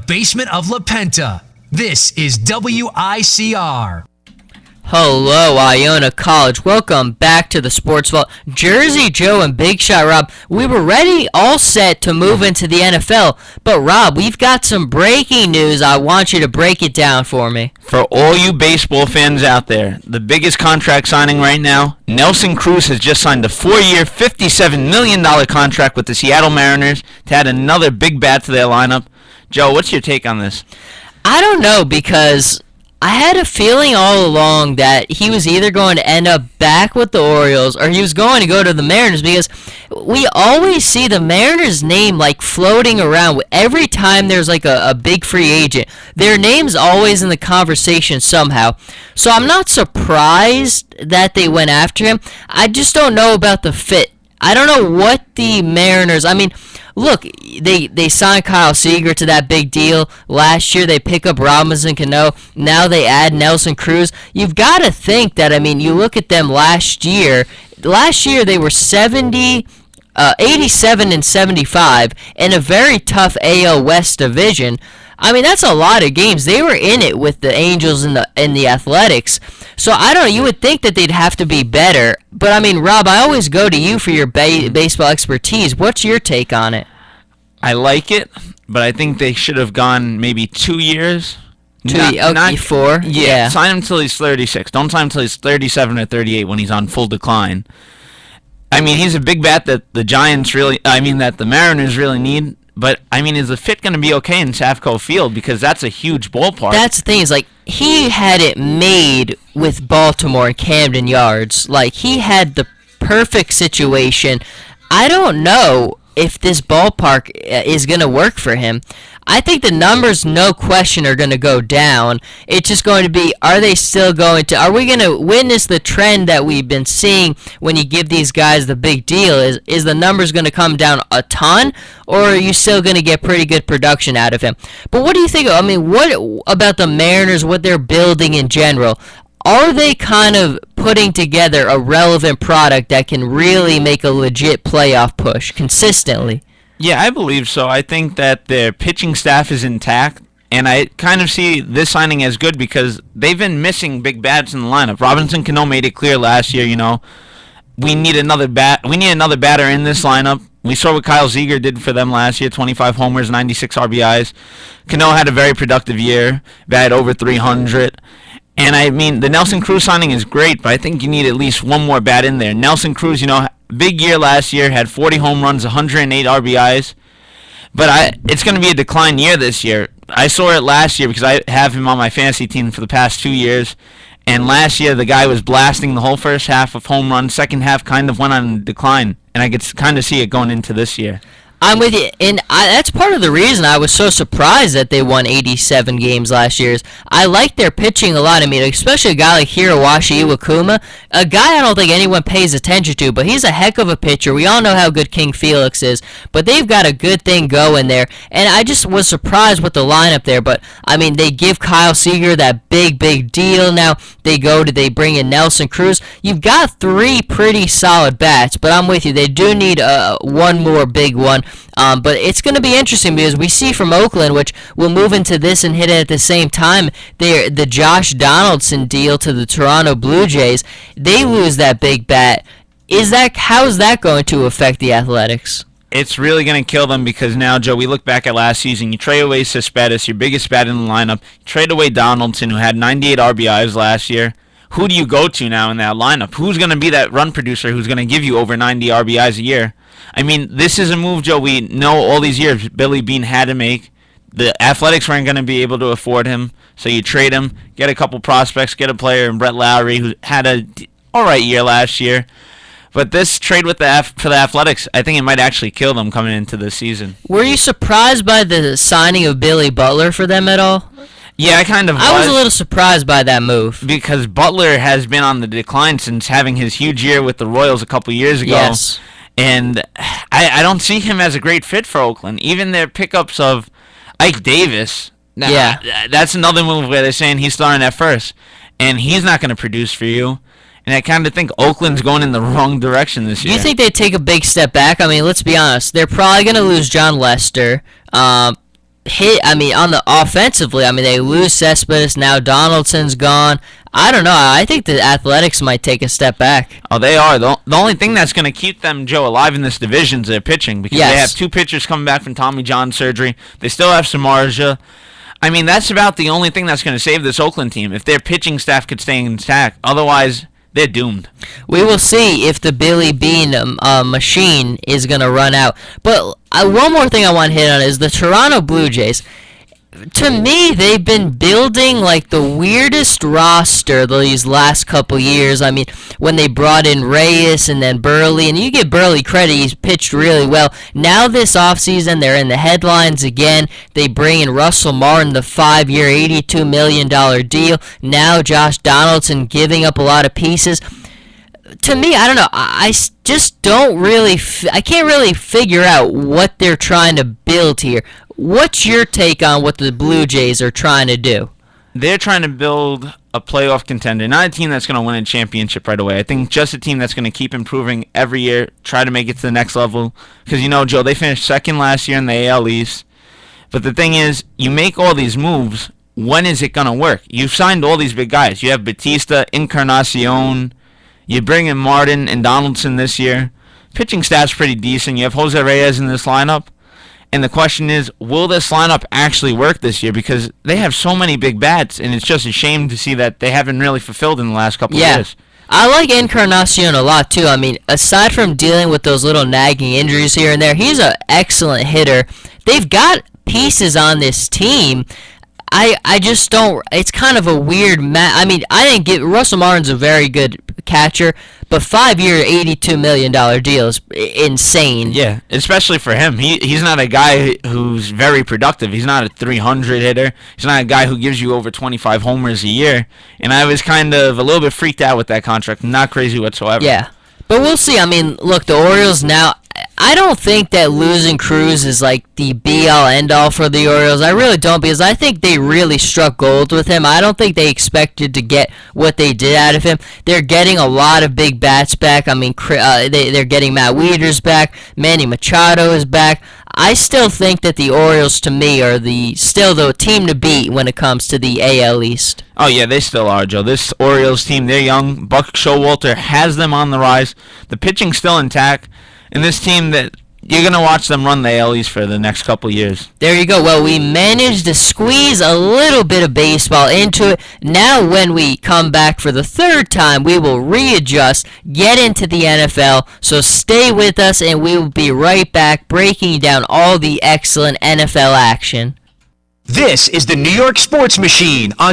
basement of La Penta. This is WICR. Hello, Iona College. Welcome back to the Sports Vault. Jersey Joe and Big Shot Rob, we were ready, all set to move into the NFL. But Rob, we've got some breaking news. I want you to break it down for me. For all you baseball fans out there, the biggest contract signing right now, Nelson Cruz has just signed a 4-year, $57 million contract with the Seattle Mariners to add another big bat to their lineup. Joe, what's your take on this? I don't know, because I had a feeling all along that he was either going to end up back with the Orioles or he was going to go to the Mariners, because we always see the Mariners' name like floating around every time there's like a big free agent. Their name's always in the conversation somehow. So I'm not surprised that they went after him. I just don't know about the fit. I don't know what the Mariners, I mean, look, they signed Kyle Seager to that big deal. Last year they pick up Robinson Cano. Now they add Nelson Cruz. You've got to think that, I mean, you look at them last year. Last year they were 87 and 75 in a very tough AL West division. I mean, that's a lot of games. They were in it with the Angels and the Athletics. So, I don't know. You would think that they'd have to be better. But, I mean, Rob, I always go to you for your baseball expertise. What's your take on it? I like it, but I think they should have gone maybe 2 years. 4? Yeah. Sign him until he's 36. Don't sign him until he's 37 or 38 when he's on full decline. I mean, he's a big bat that that the Mariners really need. But, I mean, is the fit going to be okay in Safeco Field? Because that's a huge ballpark. That's the thing. Is like, he had it made with Baltimore and Camden Yards. Like, he had the perfect situation. I don't know if this ballpark is going to work for him. I think the numbers, no question, are going to go down. It's just going to be, are we going to witness the trend that we've been seeing when you give these guys the big deal? Is the numbers going to come down a ton, or are you still going to get pretty good production out of him? But what do you think? I mean, what about the Mariners, what they're building in general? Are they kind of putting together a relevant product that can really make a legit playoff push consistently? Yeah, I believe so. I think that their pitching staff is intact, and I kind of see this signing as good because they've been missing big bats in the lineup. Robinson Cano made it clear last year, we need another batter in this lineup. We saw what Kyle Seager did for them last year, 25 homers, 96 RBIs. Cano had a very productive year, batted over 300. And I mean, the Nelson Cruz signing is great, but I think you need at least one more bat in there. Nelson Cruz, big year last year, had 40 home runs, 108 RBIs. But it's going to be a decline year this year. I saw it last year because I have him on my fantasy team for the past 2 years. And last year, the guy was blasting the whole first half of home runs. Second half kind of went on decline. And I could kind of see it going into this year. I'm with you, and that's part of the reason I was so surprised that they won 87 games last year. I like their pitching a lot. I mean, especially a guy like Hiroshi Iwakuma, a guy I don't think anyone pays attention to, but he's a heck of a pitcher. We all know how good King Felix is, but they've got a good thing going there, and I just was surprised with the lineup there. But I mean, they give Kyle Seager that big deal. Now they bring in Nelson Cruz. You've got 3 pretty solid bats, but I'm with you. They do need one more big one. But it's going to be interesting because we see from Oakland, which we'll move into this and hit it at the same time, the Josh Donaldson deal to the Toronto Blue Jays. They lose that big bat. How is that going to affect the Athletics? It's really going to kill them because now, Joe, we look back at last season. You trade away Cespedes, your biggest bat in the lineup. You trade away Donaldson, who had 98 RBIs last year. Who do you go to now in that lineup? Who's going to be that run producer who's going to give you over 90 RBIs a year? I mean, this is a move, Joe, we know all these years Billy Beane had to make. The Athletics weren't going to be able to afford him, so you trade him, get a couple prospects, get a player in Brett Lowry, who had a all right year last year. But this trade for the Athletics, I think it might actually kill them coming into this season. Were you surprised by the signing of Billy Butler for them at all? Yeah, I kind of was. I was a little surprised by that move. Because Butler has been on the decline since having his huge year with the Royals a couple years ago. Yes. And I don't see him as a great fit for Oakland. Even their pickups of Ike Davis. Yeah. That's another move where they're saying he's starting at first. And he's not going to produce for you. And I kind of think Oakland's going in the wrong direction this year. You think they take a big step back? I mean, let's be honest. They're probably going to lose John Lester. hit. I mean, on the offensively, I mean, they lose Cespedes, now Donaldson's gone. I don't know. I think the Athletics might take a step back. Oh, they are. The only thing that's going to keep them, Joe, alive in this division is their pitching, because they have 2 pitchers coming back from Tommy John surgery. They still have Samardzija. I mean, that's about the only thing that's going to save this Oakland team, if their pitching staff could stay intact. Otherwise, they're doomed. We will see if the Billy Bean machine is going to run out. But one more thing I want to hit on is the Toronto Blue Jays. To me, they've been building like the weirdest roster these last couple years. I mean, when they brought in Reyes and then Burley, and you give Burley credit, he's pitched really well. Now this offseason, they're in the headlines again. They bring in Russell Martin, the 5-year, $82 million deal. Now Josh Donaldson giving up a lot of pieces. To me, I don't know. I just don't really. I can't really figure out what they're trying to build here. What's your take on what the Blue Jays are trying to do? They're trying to build a playoff contender, not a team that's going to win a championship right away. I think just a team that's going to keep improving every year, try to make it to the next level. Because, you know, Joe, they finished second last year in the AL East. But the thing is, you make all these moves, when is it going to work? You've signed all these big guys. You have Batista, Encarnacion. You bring in Martin and Donaldson this year. Pitching staff's pretty decent. You have Jose Reyes in this lineup. And the question is, will this lineup actually work this year? Because they have so many big bats, and it's just a shame to see that they haven't really fulfilled in the last couple of years. I like Encarnacion a lot, too. I mean, aside from dealing with those little nagging injuries here and there, he's an excellent hitter. They've got pieces on this team. I just don't. It's kind of a weird I mean, I didn't get Russell Martin's a very good catcher, but 5-year, $82 million deal is insane. Yeah, especially for him. He's not a guy who's very productive. He's not a 300 hitter. He's not a guy who gives you over 25 homers a year. And I was kind of a little bit freaked out with that contract. Not crazy whatsoever. Yeah, but we'll see. I mean, look, the Orioles now. I don't think that losing Cruz is like the be-all, end-all for the Orioles. I really don't, because I think they really struck gold with him. I don't think they expected to get what they did out of him. They're getting a lot of big bats back. I mean, they're getting Matt Wieters back. Manny Machado is back. I still think that the Orioles, to me, are still the team to beat when it comes to the AL East. Oh, yeah, they still are, Joe. This Orioles team, they're young. Buck Showalter has them on the rise. The pitching's still intact. And this team that you're going to watch them run the AL East for the next couple years. There you go. Well, we managed to squeeze a little bit of baseball into it. Now when we come back for the third time, we will readjust, get into the NFL. So stay with us, and we will be right back breaking down all the excellent NFL action. This is the New York Sports Machine on